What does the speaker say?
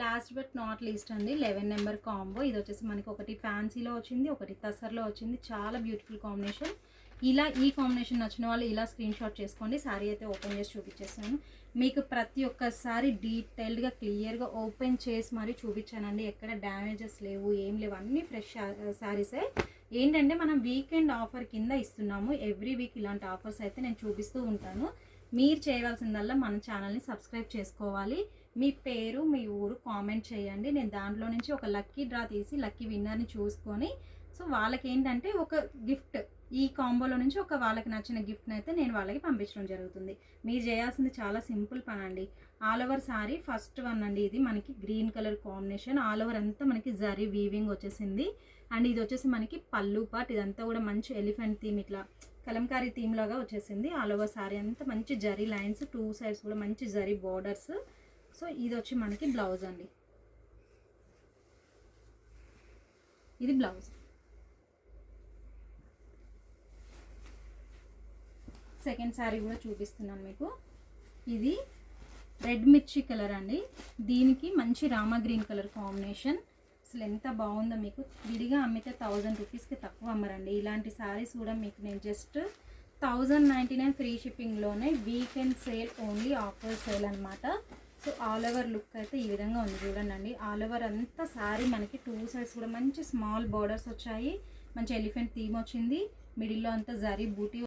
Last but not least అండి 11 number combo. ఇది వచ్చేసి మనకి ఒకటి ఫ్యాన్సీలో వచ్చింది, ఒకటి తసర్లో వచ్చింది. చాలా బ్యూటిఫుల్ కాంబినేషన్. ఇలా ఈ కాంబినేషన్ నచ్చిన వాళ్ళు ఇలా స్క్రీన్ షాట్ చేసుకోండి. శారీ అయితే ఓపెన్ చేసి చూపించేస్తాను మీకు. ప్రతి ఒక్కసారి డీటెయిల్డ్గా క్లియర్గా ఓపెన్ చేసి మరీ చూపించానండి. ఎక్కడ డ్యామేజెస్ లేవు, ఏం లేవు, అన్నీ ఫ్రెష్ శారీసే. ఏంటంటే మనం వీకెండ్ ఆఫర్ కింద ఇస్తున్నాము. ఎవ్రీ వీక్ ఇలాంటి ఆఫర్స్ అయితే నేను చూపిస్తూ ఉంటాను. మీరు చేయవలసిందల్లా మన ఛానల్ని సబ్స్క్రైబ్ చేసుకోవాలి. మీ పేరు, మీ ఊరు కామెంట్ చేయండి. నేను దాంట్లో నుంచి ఒక లక్కీ డ్రా తీసి లక్కీ విన్నర్ని చూసుకొని, సో వాళ్ళకి ఏంటంటే ఒక గిఫ్ట్, ఈ కాంబోలో నుంచి ఒక వాళ్ళకి నచ్చిన గిఫ్ట్ని అయితే నేను వాళ్ళకి పంపించడం జరుగుతుంది. మీరు చేయాల్సింది చాలా సింపుల్ పని అండి. All over sorry first one అండి. ఇది మనకి green colour combination. All over అంతా మనకి జరీ వీవింగ్ వచ్చేసింది. అండ్ ఇది వచ్చేసి మనకి పళ్ళు పార్ట్. ఇదంతా కూడా మంచి ఎలిఫెంట్ థీమ్, ఇట్లా కలంకారీ థీమ్ లాగా వచ్చేసింది. ఆల్ ఓవర్ సారీ అంతా మంచి జరీ లైన్స్, 2 సైడ్స్ కూడా మంచి జరీ బోర్డర్స్. సో ఇది వచ్చి మనకి బ్లౌజ్ అండి. ఇది బ్లౌజ్. సెకండ్ శారీ కూడా చూపిస్తున్నాను మీకు. ఇది రెడ్ మిర్చి కలర్ అండి. దీనికి మంచి రామా గ్రీన్ కలర్ కాంబినేషన్. అసలు ఎంత బాగుందో. మీకు విడిగా అమ్మితే 1000 రూపీస్కి తక్కువ అమ్మరండి. ఇలాంటి శారీస్ కూడా మీకు నేను జస్ట్ 1099 ఫ్రీ షిప్పింగ్లోనే weekend sale only, offer sale అనమాట. సో ఆల్ ఓవర్ లుక్ అయితే ఈ విధంగా ఉంది చూడండి. ఆల్ ఓవర్ అంతా శారీ మనకి 2 సైడ్స్ కూడా మంచి స్మాల్ బోర్డర్స్ వచ్చాయి. మంచి ఎలిఫెంట్ థీమ్ వచ్చింది. మిడిల్లో అంతా జరీ బూటీ